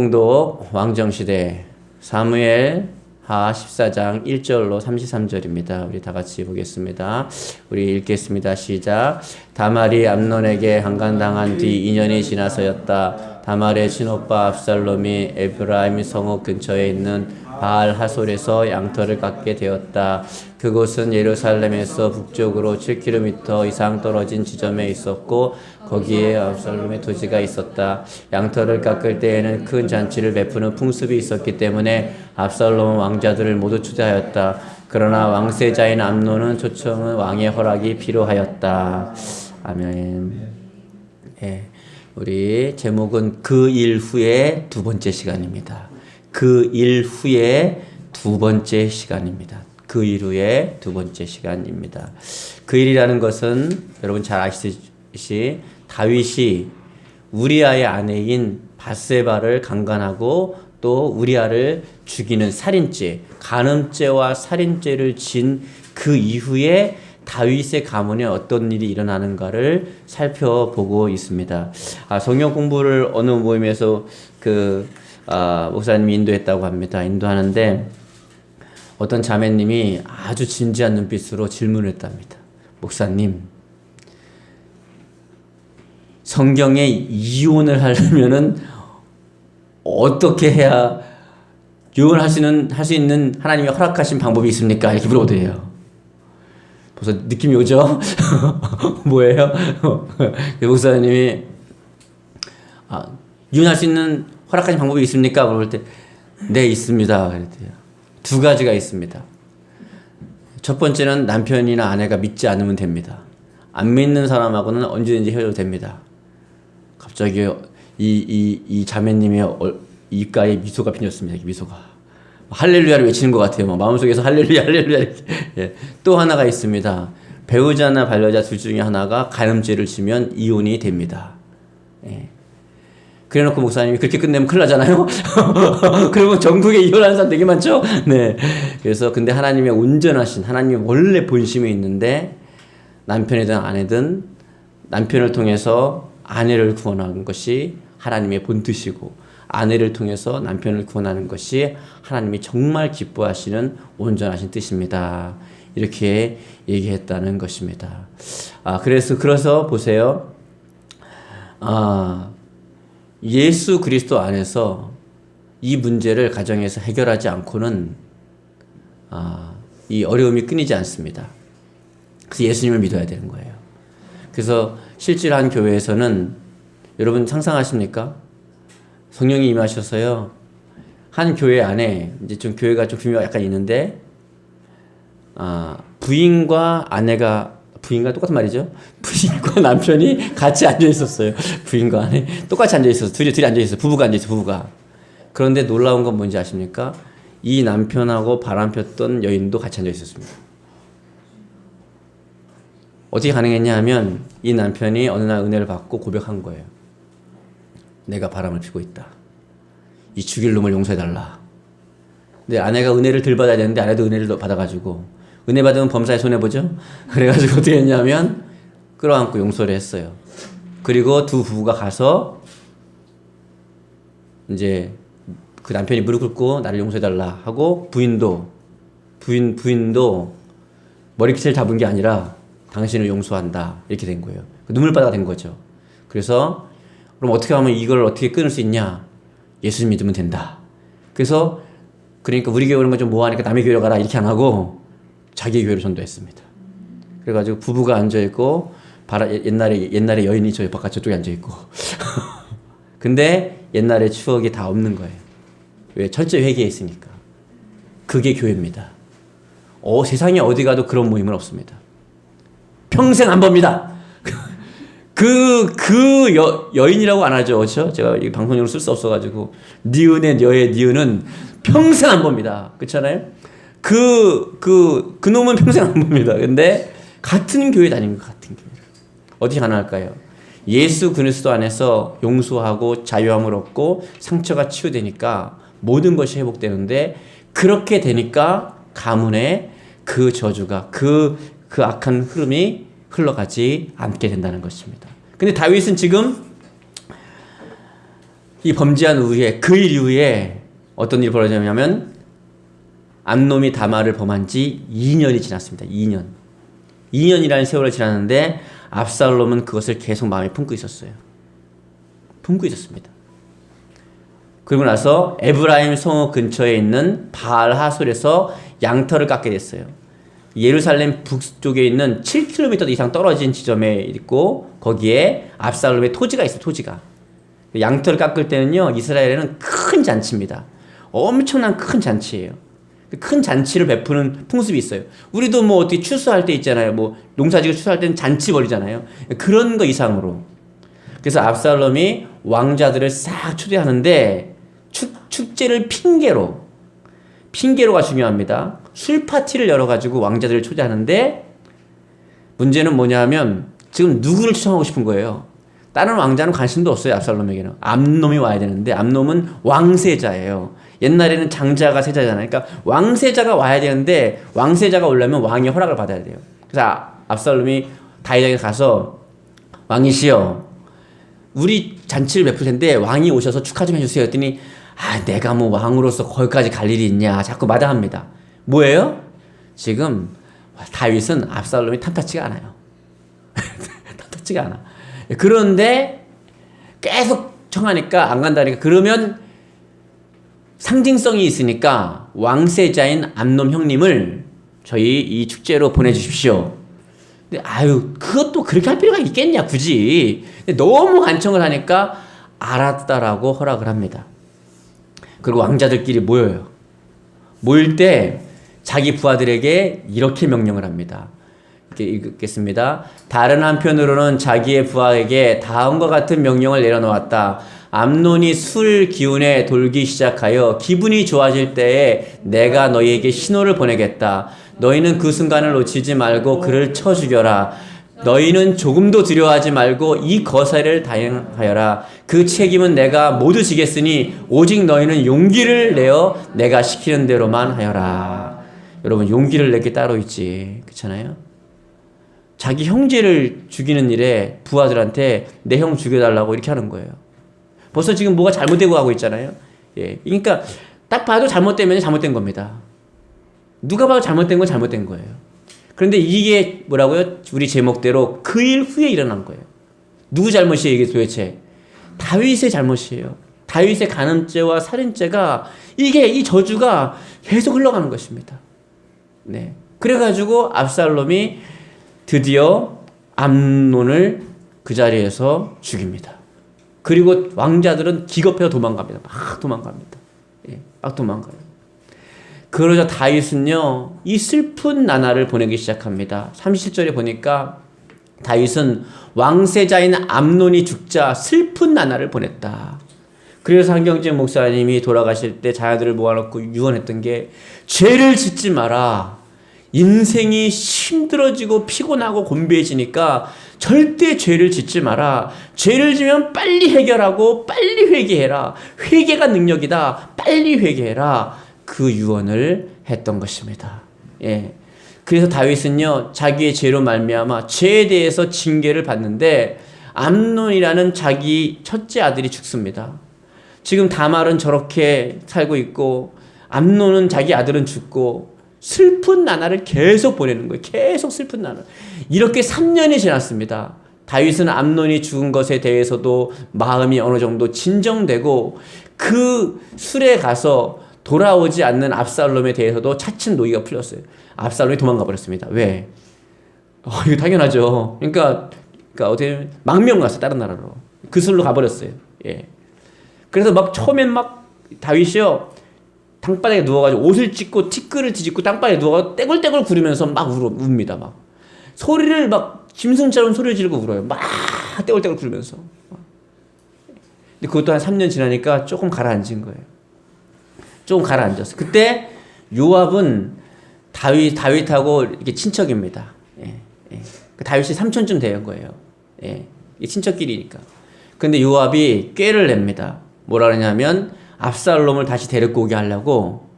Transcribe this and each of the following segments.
공독 왕정시대 사무엘 하 14장 1절로 33절입니다. 우리 다 같이 보겠습니다. 우리 읽겠습니다. 시작. 다말이 암논에게 강간당한 뒤 2년이 지나서였다. 다말의 친오빠 압살롬이 에브라임 성읍 근처에 있는 바알 하솔에서 양털을 깎게 되었다. 그곳은 예루살렘에서 북쪽으로 7km 이상 떨어진 지점에 있었고 거기에 압살롬의 토지가 있었다. 양털을 깎을 때에는 큰 잔치를 베푸는 풍습이 있었기 때문에 압살롬은 왕자들을 모두 초대하였다. 그러나 왕세자인 암논은 초청은 왕의 허락이 필요하였다. 아멘. 예, 우리 제목은 그 일 후에 두 번째 시간입니다. 그 일 후에 두 번째 시간입니다. 그 일 후에 두 번째 시간입니다. 그 일이라는 것은 여러분 잘 아시듯이 다윗이 우리아의 아내인 밧세바를 강간하고 또 우리아를 죽이는 살인죄, 간음죄와 살인죄를 진 그 이후에 다윗의 가문에 어떤 일이 일어나는가를 살펴보고 있습니다. 성경 공부를 어느 모임에서 목사님이 인도했다고 합니다. 인도하는데 어떤 자매님이 아주 진지한 눈빛으로 질문을 했답니다. 목사님, 성경에 이혼을 하려면은 어떻게 해야 이혼할 수 있는 하나님이 허락하신 방법이 있습니까? 이렇게 물어보더래요. 벌써 느낌이 오죠? 뭐예요? 목사님이 이혼할 수 있는 허락하신 방법이 있습니까? 물어볼 때 네, 있습니다. 그랬대요. 두 가지가 있습니다. 첫 번째는 남편이나 아내가 믿지 않으면 됩니다. 안 믿는 사람하고는 언제든지 헤어져도 됩니다. 갑자기 이 자매님의 입가에 미소가 피었습니다. 미소가. 할렐루야를 외치는 것 같아요. 마음속에서 할렐루야, 할렐루야. 예. 또 하나가 있습니다. 배우자나 반려자 둘 중에 하나가 간음죄를 지면 이혼이 됩니다. 예. 그래놓고 목사님이 그렇게 끝내면 큰일 나잖아요? 그러면 전국에 이혼하는 사람 되게 많죠? 네. 그래서 근데 하나님의 온전하신, 하나님의 원래 본심이 있는데 남편이든 아내든 남편을 통해서 아내를 구원하는 것이 하나님의 본뜻이고 아내를 통해서 남편을 구원하는 것이 하나님이 정말 기뻐하시는 온전하신 뜻입니다. 이렇게 얘기했다는 것입니다. 그래서 보세요. 예수 그리스도 안에서 이 문제를 가정에서 해결하지 않고는 이 어려움이 끊이지 않습니다. 그래서 예수님을 믿어야 되는 거예요. 그래서 실제로 한 교회에서는 여러분 상상하십니까? 성령이 임하셔서요. 한 교회 안에 이제 좀 교회가 좀 규모가 약간 있는데 부인과 똑같은 말이죠. 부인과 남편이 같이 앉아 있었어요. 부인과 아내 똑같이 앉아 있었어요. 둘이 앉아 있어요. 부부가 앉아 있어요. 부부가. 그런데 놀라운 건 뭔지 아십니까? 이 남편하고 바람폈던 여인도 같이 앉아 있었습니다. 어떻게 가능했냐 하면 이 남편이 어느 날 은혜를 받고 고백한 거예요. 내가 바람을 피고 있다. 이 죽일 놈을 용서해달라. 근데 아내가 은혜를 덜 받아야 되는데 아내도 은혜를 받아가지고 은혜 받으면 범사에 손해보죠? 그래가지고 어떻게 했냐면 끌어안고 용서를 했어요. 그리고 두 부부가 가서 이제 그 남편이 무릎 꿇고 나를 용서해달라 하고 부인도 머리끝을 잡은 게 아니라 당신을 용서한다. 이렇게 된 거예요. 눈물바다가 된 거죠. 그래서 그럼 어떻게 하면 이걸 어떻게 끊을 수 있냐? 예수 믿으면 된다. 그러니까 우리 교회 오는 건 좀 뭐하니까 남의 교회로 가라 이렇게 안 하고 자기 교회로 전도했습니다. 그래가지고 부부가 앉아있고 옛날에 여인이 저 바깥쪽에 앉아있고 근데 옛날의 추억이 다 없는 거예요. 왜? 철저히 회개에 있으니까. 그게 교회입니다. 세상에 어디 가도 그런 모임은 없습니다. 평생 안 봅니다. 여인이라고 안 하죠. 그렇죠? 제가 이 방송용으로 쓸 수 없어가지고 니은의 니은은 평생 안 봅니다. 그렇잖아요? 그 놈은 평생 안 봅니다. 근데 같은 교회 다니는 거 같은 교회. 어떻게 가능할까요? 예수 그리스도 안에서 용서하고 자유함을 얻고 상처가 치유되니까 모든 것이 회복되는데 그렇게 되니까 가문에 그 저주가 그 악한 흐름이 흘러가지 않게 된다는 것입니다. 근데 다윗은 지금 이 범죄한 후에 그 일 이후에 어떤 일이 벌어졌냐면 암놈이 다말을 범한 지 2년이 지났습니다. 2년. 2년이라는 세월을 지났는데 압살롬은 그것을 계속 마음에 품고 있었어요. 품고 있었습니다. 그리고 나서 에브라임 성읍 근처에 있는 바알 하솔에서 양털을 깎게 됐어요. 예루살렘 북쪽에 있는 7km 이상 떨어진 지점에 있고 거기에 압살롬의 토지가 있어요. 토지가. 양털을 깎을 때는요. 이스라엘에는 큰 잔치입니다. 엄청난 큰 잔치예요. 큰 잔치를 베푸는 풍습이 있어요. 우리도 뭐 어떻게 추수할 때 있잖아요. 뭐 농사지고 추수할 때는 잔치 벌이잖아요. 그런 거 이상으로. 그래서 압살롬이 왕자들을 싹 초대하는데 축제를 핑계로가 중요합니다. 술 파티를 열어가지고 왕자들을 초대하는데 문제는 뭐냐 하면 지금 누구를 초청하고 싶은 거예요. 다른 왕자는 관심도 없어요. 압살롬에게는. 암놈이 와야 되는데 암놈은 왕세자예요. 옛날에는 장자가 세자잖아요. 그러니까 왕세자가 와야 되는데 왕세자가 오려면 왕의 허락을 받아야 돼요. 그래서 압살롬이 다윗에게 가서 왕이시여 우리 잔치를 베풀 텐데 왕이 오셔서 축하 좀 해주세요 했더니 내가 뭐 왕으로서 거기까지 갈 일이 있냐 자꾸 마다합니다. 뭐예요? 지금 다윗은 압살롬이 탐탁지가 않아요. 탐탁지가 않아. 그런데 계속 청하니까 안 간다니까 그러면 상징성이 있으니까 왕세자인 암놈 형님을 저희 이 축제로 보내주십시오. 근데 그것도 그렇게 할 필요가 있겠냐 굳이. 근데 너무 간청을 하니까 알았다라고 허락을 합니다. 그리고 왕자들끼리 모여요. 모일 때 자기 부하들에게 이렇게 명령을 합니다. 이렇게 읽겠습니다. 다른 한편으로는 자기의 부하에게 다음과 같은 명령을 내려놓았다. 암논이 술 기운에 돌기 시작하여 기분이 좋아질 때에 내가 너희에게 신호를 보내겠다. 너희는 그 순간을 놓치지 말고 그를 쳐 죽여라. 너희는 조금도 두려워하지 말고 이 거사를 다행하여라. 그 책임은 내가 모두 지겠으니 오직 너희는 용기를 내어 내가 시키는 대로만 하여라. 여러분 용기를 낼 게 따로 있지. 그렇잖아요? 자기 형제를 죽이는 일에 부하들한테 내 형 죽여달라고 이렇게 하는 거예요. 벌써 지금 뭐가 잘못되고 가고 있잖아요. 예. 그러니까 딱 봐도 잘못되면 잘못된 겁니다. 누가 봐도 잘못된 건 잘못된 거예요. 그런데 이게 뭐라고요? 우리 제목대로 그 일 후에 일어난 거예요. 누구 잘못이에요 이게 도대체? 다윗의 잘못이에요. 다윗의 간음죄와 살인죄가 이 저주가 계속 흘러가는 것입니다. 네. 그래가지고 압살롬이 드디어 암논을 그 자리에서 죽입니다. 그리고 왕자들은 기겁해서 도망갑니다. 막 도망갑니다. 예, 막 도망가요. 그러자 다윗은요, 이 슬픈 나날을 보내기 시작합니다. 37절에 보니까 다윗은 왕세자인 암논이 죽자 슬픈 나날을 보냈다. 그래서 한경진 목사님이 돌아가실 때 자녀들을 모아놓고 유언했던 게 죄를 짓지 마라. 인생이 힘들어지고 피곤하고 곤비해지니까 절대 죄를 짓지 마라. 죄를 지면 빨리 해결하고 빨리 회개해라. 회개가 능력이다. 빨리 회개해라. 그 유언을 했던 것입니다. 예. 그래서 다윗은요, 자기의 죄로 말미암아 죄에 대해서 징계를 받는데 암논이라는 자기 첫째 아들이 죽습니다. 지금 다말은 저렇게 살고 있고 암논은 자기 아들은 죽고 슬픈 나날을 계속 보내는 거예요. 계속 슬픈 나날. 이렇게 3년이 지났습니다. 다윗은 암논이 죽은 것에 대해서도 마음이 어느 정도 진정되고 그 술에 가서 돌아오지 않는 압살롬에 대해서도 차츰 노이가 풀렸어요. 압살롬이 도망가 버렸습니다. 왜? 이거 당연하죠. 그러니까 어떻게 망명 갔어요. 다른 나라로. 그 술로 가버렸어요. 예. 그래서 막 처음엔 막 다윗이요. 땅바닥에 누워가지고 옷을 찢고 티끌을 뒤집고 땅바닥에 누워가지고 떼굴떼굴 구르면서 막 웁니다. 막 소리를 막 짐승처럼 소리를 지르고 울어요. 막 떼굴떼굴 구르면서. 근데 그것도 한 3년 지나니까 조금 가라앉은 거예요. 조금 가라앉았어요. 그때 요압은 다윗하고 이렇게 친척입니다. 예, 예. 다윗이 삼촌쯤 된 거예요. 예, 친척끼리니까. 근데 요압이 꾀를 냅니다. 뭐라 그러냐면 압살롬을 다시 데리고 오게 하려고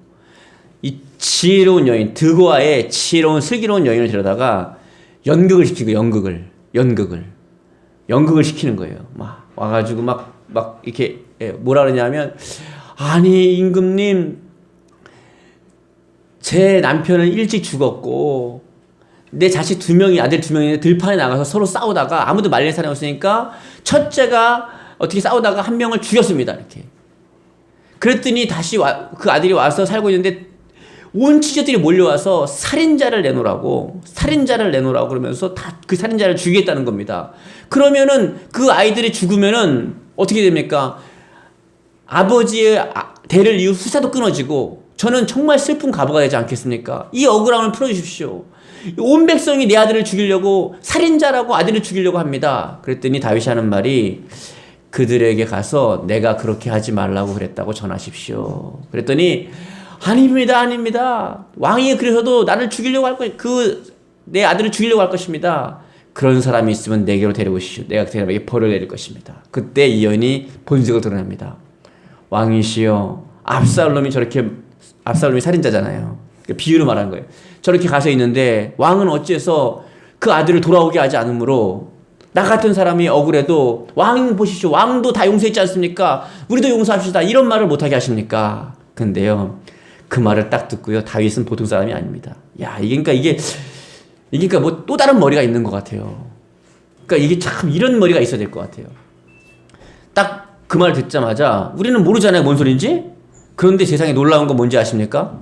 이 지혜로운 여인, 드고아의 지혜로운 슬기로운 여인을 데려다가 연극을 시키고 연극을 시키는 거예요. 막 와가지고 막 막 이렇게 뭐라 그러냐면 아니 임금님 제 남편은 일찍 죽었고 내 자식 2명이 아들 2명이 들판에 나가서 서로 싸우다가 아무도 말릴 사람이 없으니까 첫째가 어떻게 싸우다가 한 명을 죽였습니다. 이렇게. 그랬더니 다시 그 아들이 와서 살고 있는데 온 친척들이 몰려와서 살인자를 내놓으라고 그러면서 다 그 살인자를 죽이겠다는 겁니다. 그러면은 그 아이들이 죽으면은 어떻게 됩니까? 아버지의 대를 이후 후사도 끊어지고 저는 정말 슬픈 과부가 되지 않겠습니까? 이 억울함을 풀어주십시오. 온 백성이 내 아들을 죽이려고 살인자라고 아들을 죽이려고 합니다. 그랬더니 다윗이 하는 말이 그들에게 가서 내가 그렇게 하지 말라고 그랬다고 전하십시오. 그랬더니 아닙니다. 왕이 그래서도 나를 죽이려고 할 내 아들을 죽이려고 할 것입니다. 그런 사람이 있으면 내게로 데려오시오. 내가 그 사람에게 벌을 내릴 것입니다. 그때 이 여인이 본색을 드러냅니다. 왕이시여, 압살롬이 살인자잖아요. 비유로 말한 거예요. 저렇게 가서 있는데 왕은 어째서 그 아들을 돌아오게 하지 않으므로 나 같은 사람이 억울해도 왕 보시죠. 왕도 다 용서했지 않습니까? 우리도 용서합시다. 이런 말을 못하게 하십니까? 근데요, 그 말을 딱 듣고요, 다윗은 보통 사람이 아닙니다. 야, 이게 뭐 또 다른 머리가 있는 것 같아요. 그러니까 이게 참 이런 머리가 있어야 될 것 같아요. 딱 그 말 듣자마자 우리는 모르잖아요, 뭔 소린지? 그런데 세상에 놀라운 건 뭔지 아십니까?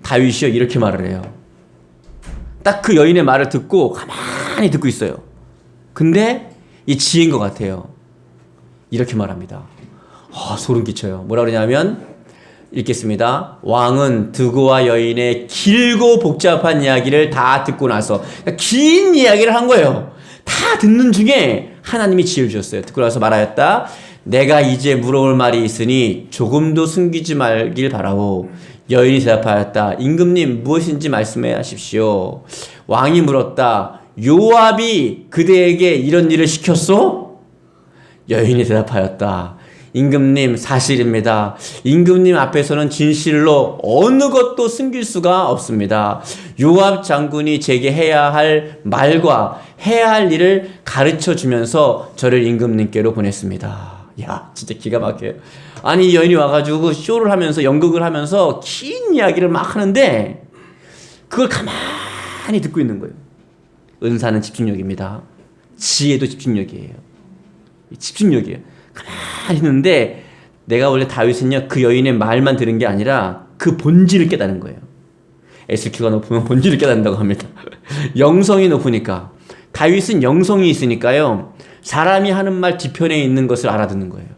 다윗이요, 이렇게 말을 해요. 딱 그 여인의 말을 듣고 가만히 듣고 있어요. 근데 이 지혜인 것 같아요. 이렇게 말합니다. 소름 끼쳐요. 뭐라 그러냐면 읽겠습니다. 왕은 드고와 여인의 길고 복잡한 이야기를 다 듣고 나서, 그러니까 긴 이야기를 한 거예요. 다 듣는 중에 하나님이 지혜를 주셨어요. 듣고 나서 말하였다. 내가 이제 물어볼 말이 있으니 조금도 숨기지 말길 바라오. 여인이 대답하였다. 임금님 무엇인지 말씀해 하십시오. 왕이 물었다. 요압이 그대에게 이런 일을 시켰소? 여인이 대답하였다. 임금님 사실입니다. 임금님 앞에서는 진실로 어느 것도 숨길 수가 없습니다. 요압 장군이 제게 해야 할 말과 해야 할 일을 가르쳐 주면서 저를 임금님께로 보냈습니다. 야, 진짜 기가 막혀요. 아니, 이 여인이 와가지고 쇼를 하면서 연극을 하면서 긴 이야기를 막 하는데 그걸 가만히 듣고 있는 거예요. 은사는 집중력입니다. 지혜도 집중력이에요. 가만히 있는데 내가 원래 다윗은요, 그 여인의 말만 들은 게 아니라 그 본질을 깨닫는 거예요. SQ가 높으면 본질을 깨닫는다고 합니다. 영성이 높으니까. 다윗은 영성이 있으니까요, 사람이 하는 말 뒤편에 있는 것을 알아듣는 거예요.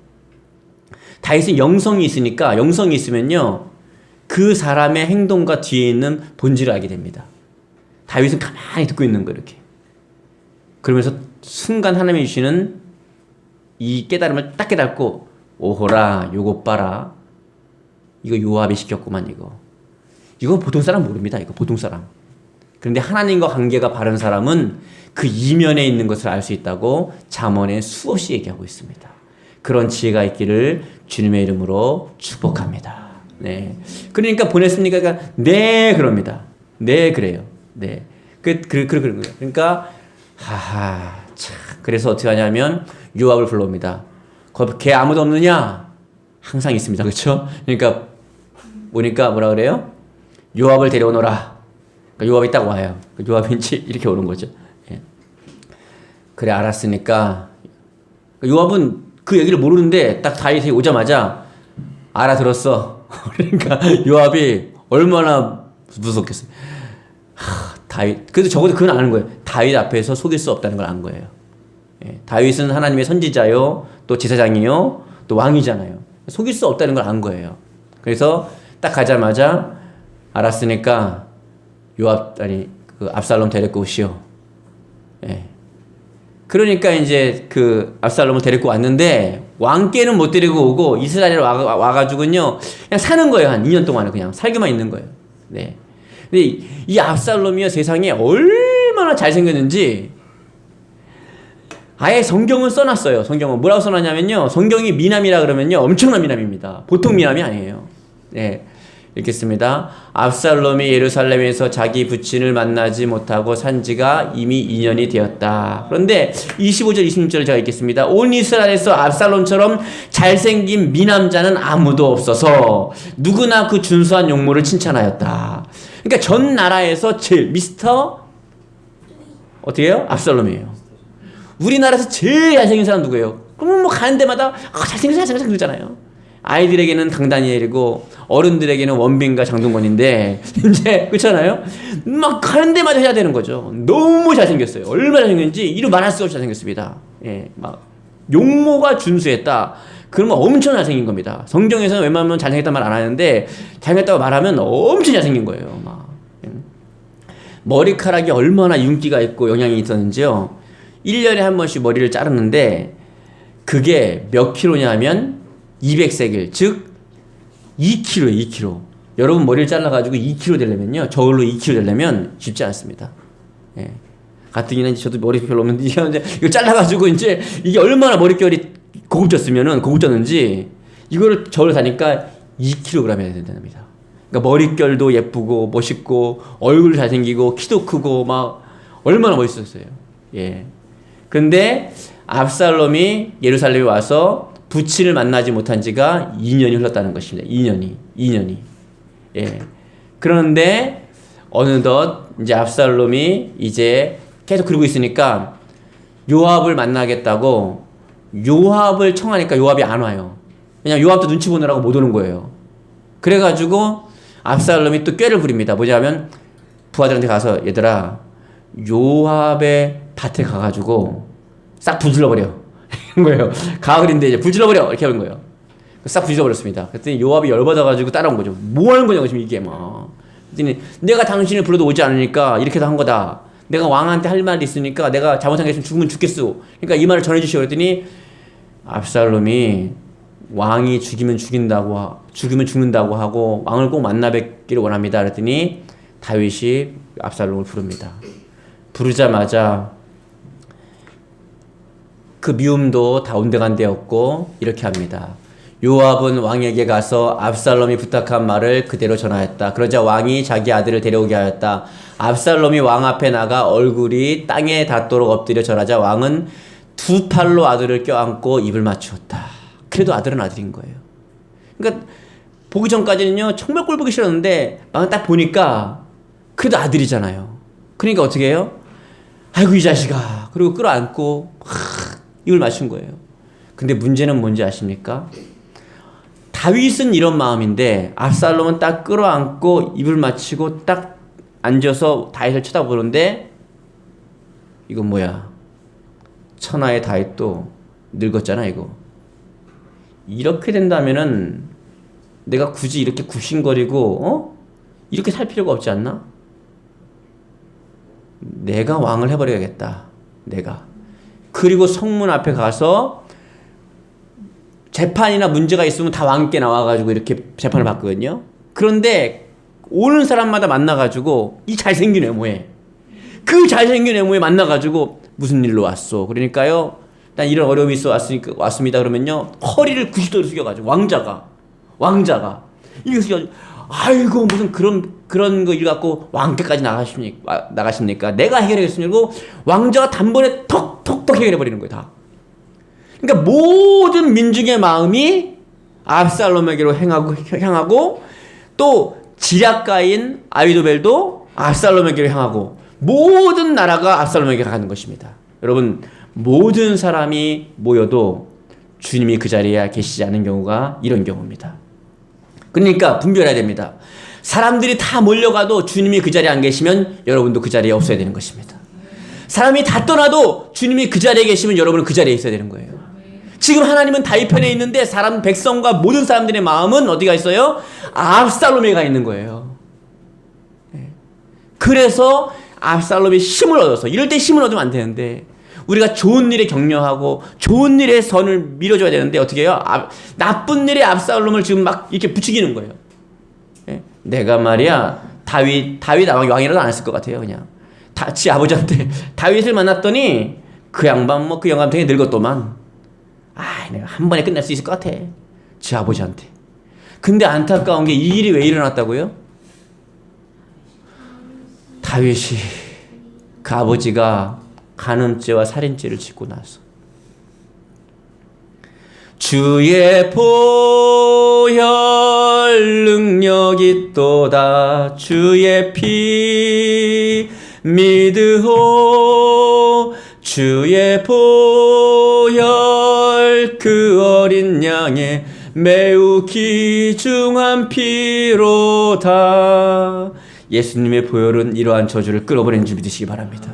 다윗은 영성이 있으면요, 그 사람의 행동과 뒤에 있는 본질을 알게 됩니다. 다윗은 가만히 듣고 있는 거예요, 이렇게. 그러면서 순간 하나님이 주시는 이 깨달음을 딱 깨닫고, 오호라, 요것 봐라. 이거 요압이 시켰구만, 이거 보통 사람 모릅니다, 보통 사람. 그런데 하나님과 관계가 바른 사람은 그 이면에 있는 것을 알 수 있다고 잠언에 수없이 얘기하고 있습니다. 그런 지혜가 있기를 주님의 이름으로 축복합니다. 네. 그러니까 보냈습니까? 그러니까 네, 그럽니다. 네, 그래요. 네. 그런 거예요. 그러니까, 참. 그래서 어떻게 하냐면, 요압을 불러옵니다. 걔 아무도 없느냐? 항상 있습니다. 그렇죠? 그러니까, 보니까 뭐라 그래요? 요압을 데려오너라. 그러니까 요압이 딱 와요. 요압인지 이렇게 오는 거죠. 예. 그래, 알았으니까. 요압은 그 얘기를 모르는데 딱 다윗이 오자마자 알아들었어. 그러니까 요압이 얼마나 무섭겠어요. 다윗. 그래도 적어도 그건 아는 거예요. 다윗 앞에서 속일 수 없다는 걸 안 거예요. 예. 다윗은 하나님의 선지자요, 또 제사장이요, 또 왕이잖아요. 속일 수 없다는 걸 안 거예요. 그래서 딱 가자마자 알았으니까 그 압살롬 데리고 오시오. 예. 그러니까 이제 그 압살롬을 데리고 왔는데 왕께는 못 데리고 오고 이스라엘에 와가지고는요, 그냥 사는 거예요. 한 2년 동안은 그냥 살기만 있는 거예요. 네. 근데 이 압살롬이요, 세상에 얼마나 잘생겼는지 아예 성경은 써놨어요. 성경은 뭐라고 써놨냐면요, 성경이 미남이라 그러면요, 엄청난 미남입니다. 보통 미남이 아니에요. 네. 읽겠습니다. 압살롬이 예루살렘에서 자기 부친을 만나지 못하고 산 지가 이미 2년이 되었다. 그런데 25절 26절을 제가 읽겠습니다. 온 이스라엘에서 압살롬처럼 잘생긴 미남자는 아무도 없어서 누구나 그 준수한 용모를 칭찬하였다. 그러니까 전 나라에서 제일 미스터 어떻게 해요? 압살롬이에요. 우리나라에서 제일 잘생긴 사람 누구예요? 그러면 뭐 가는 데마다 잘생겼어 그러잖아요. 아이들에게는 강다니엘이고 어른들에게는 원빈과 장동건인데 이제 그렇잖아요. 막 가는 데마다 해야 되는 거죠. 너무 잘생겼어요. 얼마나 잘생겼는지 이루 말할 수가 없이 잘생겼습니다. 예, 막 용모가 준수했다. 그러면 엄청 잘생긴 겁니다. 성경에서는 웬만하면 잘생겼단 말 안 하는데 잘생겼다고 말하면 엄청 잘생긴 거예요. 막 머리카락이 얼마나 윤기가 있고 영향이 있었는지요. 1년에 한 번씩 머리를 자르는데 그게 몇 킬로냐면 200세겔, 즉 2kg예요, 2kg. 여러분 머리를 잘라가지고 2kg 되려면요, 저울로 2kg 되려면 쉽지 않습니다. 예. 가뜩이나 저도 머리 별로 없는데 이거 잘라가지고 이제 이게 얼마나 머릿결이 고급졌는지 이거를 저울로 사니까 2kg 해야 된답니다. 그러니까 머릿결도 예쁘고 멋있고 얼굴 잘생기고 키도 크고 막 얼마나 멋있었어요. 예. 근데 압살롬이 예루살렘에 와서 부친을 만나지 못한 지가 2년이 흘렀다는 것입니다. 2년이. 예. 그런데 어느덧 이제 압살롬이 이제 계속 그러고 있으니까 요압을 만나겠다고 요압을 청하니까 요압이 안 와요. 왜냐면 요압도 눈치 보느라고 못 오는 거예요. 그래가지고 압살롬이 또 꾀를 부립니다. 뭐냐면 부하들한테 가서 얘들아 요압의 밭에 가가지고 싹 불질러버려. 이런 거예요. 가을인데 이제 불질러버려. 이렇게 하는 거예요. 싹 불질러버렸습니다. 그랬더니 요압이 열받아가지고 따라온 거죠. 뭐 하는 거냐고 지금 이게 막. 그랬더니 내가 당신을 불러도 오지 않으니까 이렇게도 한 거다. 내가 왕한테 할 말이 있으니까 내가 잘못한 게 있으면 죽으면 죽겠소. 그러니까 이 말을 전해주시오. 그랬더니 압살롬이 왕이 죽이면 죽는다고 하고 왕을 꼭 만나 뵙기를 원합니다. 그랬더니 다윗이 압살롬을 부릅니다. 부르자마자 그 미움도 다 온데간데였고 이렇게 합니다. 요압은 왕에게 가서 압살롬이 부탁한 말을 그대로 전하였다. 그러자 왕이 자기 아들을 데려오게 하였다. 압살롬이 왕 앞에 나가 얼굴이 땅에 닿도록 엎드려 절하자 왕은 두 팔로 아들을 껴안고 입을 맞추었다. 그래도 아들은 아들인 거예요. 그러니까 보기 전까지는요 정말 꼴 보기 싫었는데 막 딱 보니까 그래도 아들이잖아요. 그러니까 어떻게 해요? 아이고 이 자식아. 그리고 끌어안고 입을 맞춘 거예요. 근데 문제는 뭔지 아십니까? 다윗은 이런 마음인데 압살롬은 딱 끌어안고 입을 맞추고 딱 앉아서 다윗을 쳐다보는데 이건 뭐야? 천하의 다윗도 늙었잖아 이거. 이렇게 된다면은 내가 굳이 이렇게 굽신거리고 이렇게 살 필요가 없지 않나? 내가 왕을 해버려야겠다. 내가. 그리고 성문 앞에 가서 재판이나 문제가 있으면 다 왕께 나와가지고 이렇게 재판을 받거든요. 그런데 오는 사람마다 만나가지고 이 잘생긴 외모에 그 잘생긴 외모에 만나가지고 무슨 일로 왔어? 그러니까요. 난 이런 어려움이 있어 왔습니다. 그러면요 허리를 90도로 숙여가지고 왕자가 이렇게 숙여가지고 아이고 무슨 그런 거 일 갖고 왕께까지 나가십니까? 내가 해결하겠습니다. 그리고 왕자가 단번에 톡톡톡 해결해 버리는 거예요 다. 그러니까 모든 민중의 마음이 압살롬에게로 향하고 또 지략가인 아히도벨도 압살롬에게로 향하고 모든 나라가 압살롬에게 가는 것입니다. 여러분 모든 사람이 모여도 주님이 그 자리에 계시지 않은 경우가 이런 경우입니다. 그러니까 분별해야 됩니다. 사람들이 다 몰려가도 주님이 그 자리에 안 계시면 여러분도 그 자리에 없어야 되는 것입니다. 사람이 다 떠나도 주님이 그 자리에 계시면 여러분은 그 자리에 있어야 되는 거예요. 지금 하나님은 다윗 편에 있는데 백성과 모든 사람들의 마음은 어디가 있어요? 압살롬에 가 있는 거예요. 그래서 압살롬이 힘을 얻어서 이럴 때 힘을 얻으면 안 되는데 우리가 좋은 일에 격려하고 좋은 일에 선을 밀어줘야 되는데 어떻게 해요? 나쁜 일에 압살롬을 지금 막 이렇게 부추기는 거예요. 내가 말이야 다윗 왕이라도 안 했을 것 같아요. 그냥 지 아버지한테 다윗을 만났더니 그 양반 되게 늙었더만 내가 한 번에 끝낼 수 있을 것 같아. 지 아버지한테 근데 안타까운 게 이 일이 왜 일어났다고요? 다윗이 그 아버지가 간음죄와 살인죄를 짓고 나서 주의 보혈 능력이 있도다 주의 피 믿으오 주의 보혈 그 어린 양의 매우 귀중한 피로다. 예수님의 보혈은 이러한 저주를 끌어버리는 줄 믿으시기 바랍니다.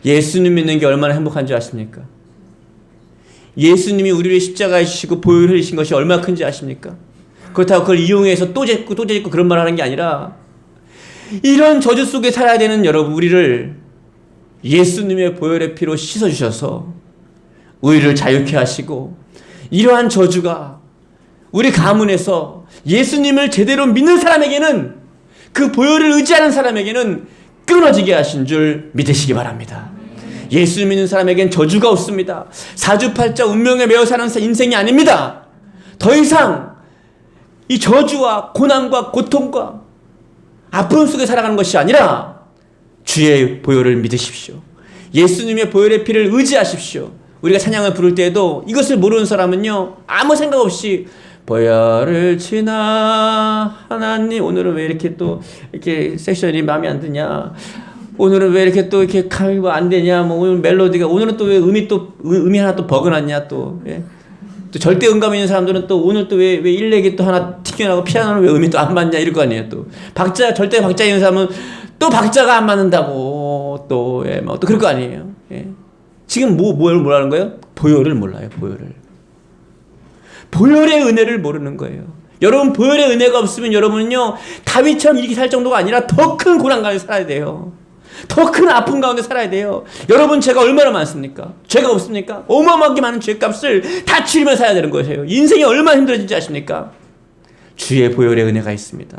예수님 믿는 게 얼마나 행복한 줄 아십니까? 예수님이 우리를 십자가에 주시고 보혈을 흘리신 것이 얼마나 큰지 아십니까? 그렇다고 그걸 이용해서 또 짓고 또 짓고 그런 말 하는 게 아니라 이런 저주 속에 살아야 되는 여러분 우리를 예수님의 보혈의 피로 씻어주셔서 우리를 자유케 하시고 이러한 저주가 우리 가문에서 예수님을 제대로 믿는 사람에게는 그 보혈을 의지하는 사람에게는 끊어지게 하신 줄 믿으시기 바랍니다. 예수 믿는 사람에겐 저주가 없습니다. 사주팔자 운명에 매여 사는 인생이 아닙니다. 더 이상 이 저주와 고난과 고통과 아픔 속에 살아가는 것이 아니라 주의 보혈을 믿으십시오. 예수님의 보혈의 피를 의지하십시오. 우리가 찬양을 부를 때에도 이것을 모르는 사람은요 아무 생각 없이 보혈을 지나 하나님 오늘은 왜 이렇게 또 이렇게 섹션이 마음에 안 드냐 오늘은 왜 이렇게 또 이렇게 감이 안 되냐 뭐 오늘 멜로디가 오늘은 또 왜 음이 하나 또 버그났냐 또, 예. 또 절대 음감 있는 사람들은 또 오늘 또 왜 일렉이 또 하나 튀겨나고 피아노는 왜 음이 또 안 맞냐 이럴 거 아니에요. 또 절대 박자 있는 사람은 또 박자가 안 맞는다고 또 예, 뭐 또 그럴 거 아니에요. 예. 지금 뭐를 뭐라는 거예요? 보혈을 몰라요. 보혈의 은혜를 모르는 거예요. 여러분 보혈의 은혜가 없으면 여러분은요 다윗처럼 이렇게 살 정도가 아니라 더 큰 고난 가운데 살아야 돼요. 더 큰 아픔 가운데 살아야 돼요. 여러분 죄가 얼마나 많습니까? 죄가 없습니까? 어마어마하게 많은 죄값을 다 치르며 살아야 되는 것이에요. 인생이 얼마나 힘들어진지 아십니까? 주의 보혈의 은혜가 있습니다.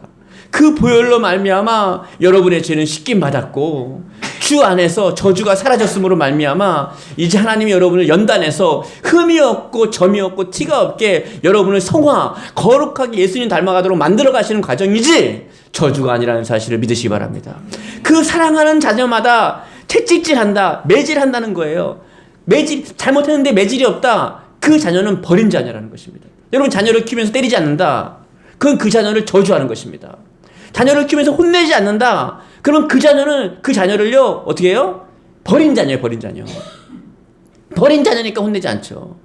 그 보혈로 말미암아 여러분의 죄는 씻김 받았고 주 안에서 저주가 사라졌으므로 말미암아 이제 하나님이 여러분을 연단해서 흠이 없고 점이 없고 티가 없게 여러분을 성화 거룩하게 예수님 닮아가도록 만들어 가시는 과정이지 저주가 아니라는 사실을 믿으시기 바랍니다. 그 사랑하는 자녀마다 채찍질한다 매질한다는 거예요. 잘못했는데 매질이 없다. 그 자녀는 버린 자녀라는 것입니다. 여러분 자녀를 키우면서 때리지 않는다. 그건 그 자녀를 저주하는 것입니다. 자녀를 키우면서 혼내지 않는다. 그럼 그 자녀를요, 어떻게 해요? 버린 자녀예요, 버린 자녀. 버린 자녀니까 혼내지 않죠.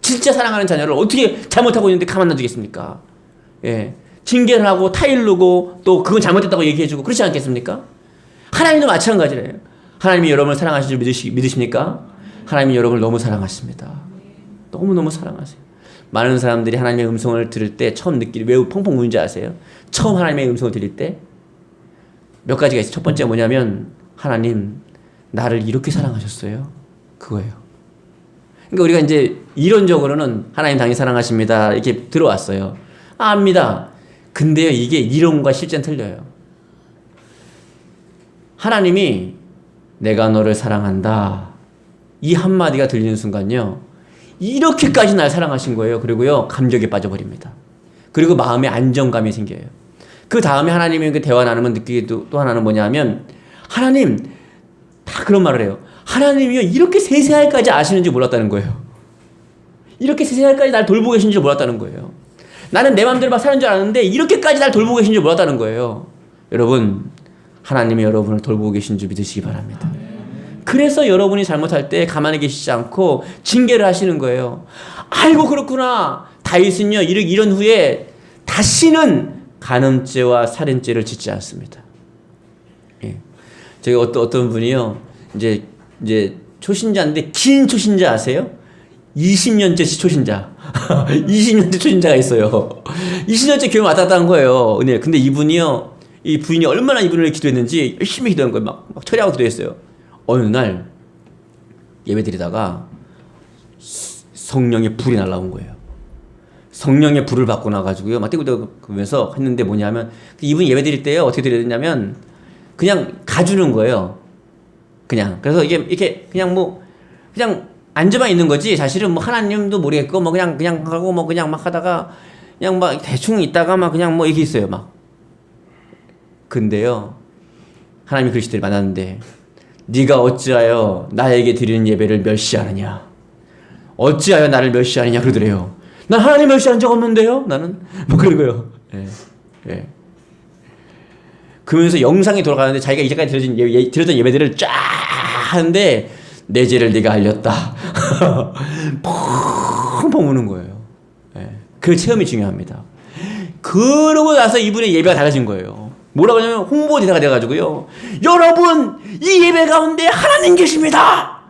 진짜 사랑하는 자녀를 어떻게 잘못하고 있는데 가만 놔두겠습니까? 예. 징계를 하고 타일르고 또 그건 잘못됐다고 얘기해주고 그렇지 않겠습니까? 하나님도 마찬가지래요. 하나님이 여러분을 사랑하실 줄 믿으십니까? 하나님이 여러분을 너무 사랑하십니다. 너무너무 사랑하세요. 많은 사람들이 하나님의 음성을 들을 때 처음 느끼는 왜 펑펑 우는지 아세요? 처음 하나님의 음성을 들릴 때 몇 가지가 있어요. 첫 번째 뭐냐면 하나님 나를 이렇게 사랑하셨어요. 그거예요. 그러니까 우리가 이제 이론적으로는 하나님 당연히 사랑하십니다. 이렇게 들어왔어요. 압니다. 근데요 이게 이론과 실제는 틀려요. 하나님이 내가 너를 사랑한다. 이 한마디가 들리는 순간요. 이렇게까지 날 사랑하신 거예요. 그리고요 감격에 빠져버립니다. 그리고 마음에 안정감이 생겨요. 그 다음에 하나님이 그 대화 나누면 느끼게 또 하나는 뭐냐면 하나님 다 그런 말을 해요. 하나님이요 이렇게 세세하게까지 아시는 줄 몰랐다는 거예요. 이렇게 세세하게까지 날 돌보고 계신 줄 몰랐다는 거예요. 나는 내 마음대로 막 사는 줄 알았는데 이렇게까지 날 돌보고 계신 줄 몰랐다는 거예요. 여러분 하나님이 여러분을 돌보고 계신 줄 믿으시기 바랍니다. 그래서 여러분이 잘못할 때 가만히 계시지 않고 징계를 하시는 거예요. 아이고 그렇구나. 다윗은요 이런 후에 다시는 간음죄와 살인죄를 짓지 않습니다. 예. 저기 어떤 분이요 이제 초신자인데 긴 초신자 아세요? 20년째 초신자. 20년째 초신자가 있어요. 20년째 교회 왔다 갔다 한 거예요. 근데 이분이요 이 부인이 얼마나 이분을 위해 기도했는지 열심히 기도한 거예요. 막 처리하고 기도했어요. 어느 날 예배 드리다가 성령의 불이 날라온 거예요. 성령의 불을 받고 나가지고요. 막 떼고떼고면서 했는데 뭐냐면 이분이 예배 드릴 때요. 어떻게 드려야 되냐면 그냥 가주는 거예요. 그냥. 그래서 이게 이렇게 그냥 앉아만 있는 거지 사실은 뭐 하나님도 모르겠고 뭐 그냥 하고 뭐 그냥 막 하다가 그냥 막 대충 있다가 막 그냥 뭐 이게 있어요, 막. 근데요, 하나님이 그리스도를 만났는데, 네가 어찌하여 나에게 드리는 예배를 멸시하느냐? 어찌하여 나를 멸시하느냐? 그러더래요. 난 하나님 멸시한 적 없는데요? 나는 뭐 그러고요. 예, 예. 그러면서 영상이 돌아가는데 자기가 이제까지 드렸던 예배들을 쫙 하는데 내 죄를 네가 알렸다. 펑펑 우는 거예요. 예. 그 체험이 중요합니다. 그러고 나서 이분의 예배가 달라진 거예요. 뭐라고 하냐면 홍보대사가 돼가지고요. 여러분, 이 예배 가운데 하나님 계십니다.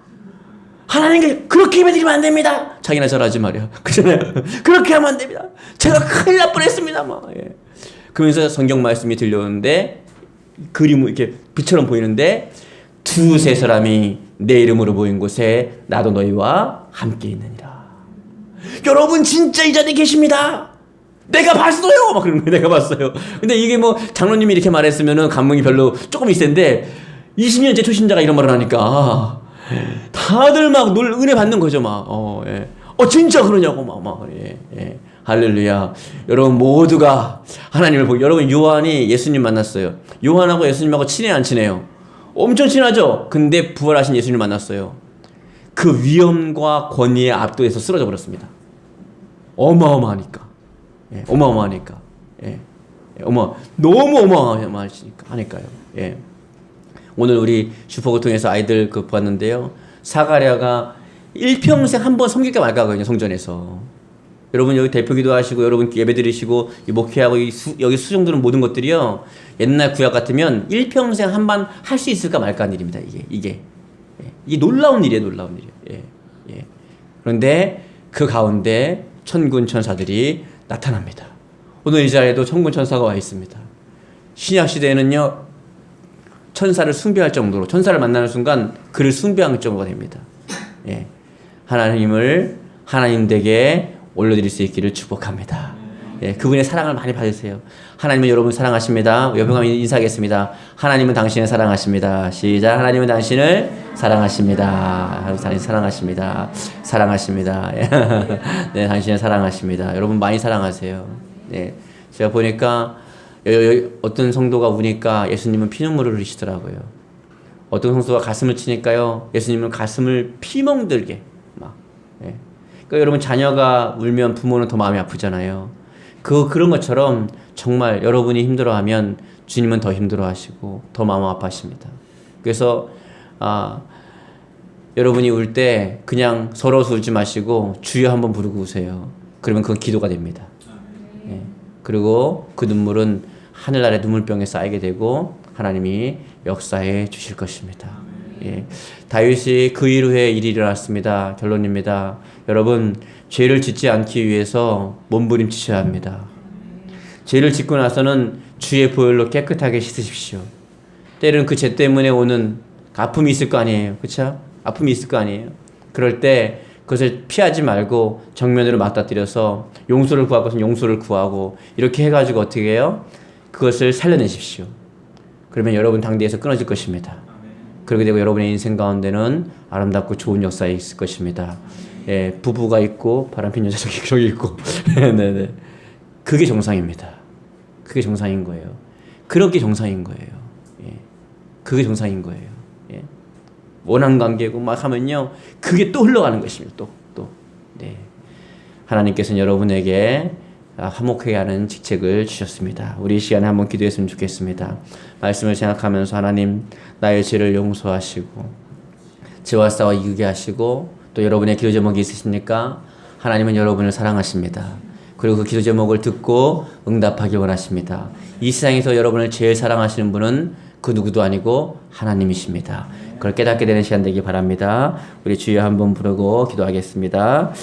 하나님 그렇게 예배드리면 안 됩니다. 자기나 절하지 말이야. 그잖아요. 그렇게 하면 안 됩니다. 제가 큰일 날 뻔했습니다. 막. 예. 그러면서 성경 말씀이 들려오는데 그림 이렇게 빛처럼 보이는데 두세 사람이 내 이름으로 모인 곳에 나도 너희와 함께 있느니라. 여러분 진짜 이 자리에 계십니다. 내가 봤어요. 막 그런 거예요. 내가 봤어요. 근데 이게 뭐 장로님이 이렇게 말했으면은 감흥이 별로 조금 있을 텐데 20년째 초신자가 이런 말을 하니까 다들 막 은혜 받는 거죠. 막 예. 진짜 그러냐고 막 예. 예. 할렐루야. 여러분 모두가 하나님을 보고 여러분 요한이 예수님 만났어요. 요한하고 예수님하고 친해 안 친해요? 엄청 친하죠. 근데 부활하신 예수님을 만났어요. 그 위엄과 권위에 압도해서 쓰러져 버렸습니다. 어마어마하니까. 예. 어마어마하니까. 예. 너무 어마어마하니까요. 예. 오늘 우리 슈퍼고통에서 아이들 봤는데요. 사가랴가 일평생 한 번 섬길까 말까 하거든요. 성전에서. 여러분 여기 대표기도 하시고 여러분 예배 드리시고 목회하고 여기 수종드는 모든 것들이요. 옛날 구약 같으면 일평생 한 번 할 수 있을까 말까 하는 일입니다. 이게 놀라운 일이에요. 놀라운 일이에요. 예. 그런데 그 가운데 천군 천사들이 나타납니다. 오늘 이 자리에도 천군 천사가 와 있습니다. 신약 시대에는요. 천사를 숭배할 정도로 천사를 만나는 순간 그를 숭배할 정도가 됩니다. 예. 하나님 댁에 올려드릴 수 있기를 축복합니다. 예, 그분의 사랑을 많이 받으세요. 하나님은 여러분 사랑하십니다. 옆에 인사하겠습니다. 하나님은 당신을 사랑하십니다. 시작. 하나님은 당신을 사랑하십니다. 당신 사랑하십니다. 사랑하십니다. 네, 당신을 사랑하십니다. 여러분 많이 사랑하세요. 네, 제가 보니까 어떤 성도가 우니까 예수님은 피눈물을 흘리시더라고요. 어떤 성도가 가슴을 치니까요. 예수님은 가슴을 피멍들게 막. 예. 그러니까 여러분 자녀가 울면 부모는 더 마음이 아프잖아요. 그런 것처럼 정말 여러분이 힘들어하면 주님은 더 힘들어하시고 더 마음 아파하십니다. 그래서 여러분이 울 때 그냥 서러워서 울지 마시고 주여 한번 부르고 우세요. 그러면 그건 기도가 됩니다. 예. 그리고 그 눈물은 하늘 아래 눈물병에 쌓이게 되고 하나님이 역사해 주실 것입니다. 예. 다윗이 그 일 후에 일이 일어났습니다. 결론입니다. 여러분 죄를 짓지 않기 위해서 몸부림치셔야 합니다. 죄를 짓고 나서는 주의 보혈로 깨끗하게 씻으십시오. 때로는 그 죄 때문에 오는 아픔이 있을 거 아니에요. 그렇죠? 아픔이 있을 거 아니에요. 그럴 때 그것을 피하지 말고 정면으로 맞닥뜨려서 용서를 구할 것은 용서를 구하고 이렇게 해가지고 어떻게 해요? 그것을 살려내십시오. 그러면 여러분 당대에서 끊어질 것입니다. 그렇게 되고 여러분의 인생 가운데는 아름답고 좋은 역사에 있을 것입니다. 예, 부부가 있고 바람핀 여자 저기 있고 네네. 그게 정상입니다. 그게 정상인 거예요. 그렇게 정상인 거예요. 예. 그게 정상인 거예요. 예. 원한 관계고 막 하면요. 그게 또 흘러가는 것입니다. 또. 네. 하나님께서는 여러분에게 화목하게 하는 직책을 주셨습니다. 우리 이 시간에 한번 기도했으면 좋겠습니다. 말씀을 생각하면서 하나님 나의 죄를 용서하시고 죄와 싸워 이기게 하시고 또 여러분의 기도 제목이 있으십니까? 하나님은 여러분을 사랑하십니다. 그리고 그 기도 제목을 듣고 응답하기 원하십니다. 이 세상에서 여러분을 제일 사랑하시는 분은 그 누구도 아니고 하나님이십니다. 그걸 깨닫게 되는 시간 되기 바랍니다. 우리 주여 한번 부르고 기도하겠습니다.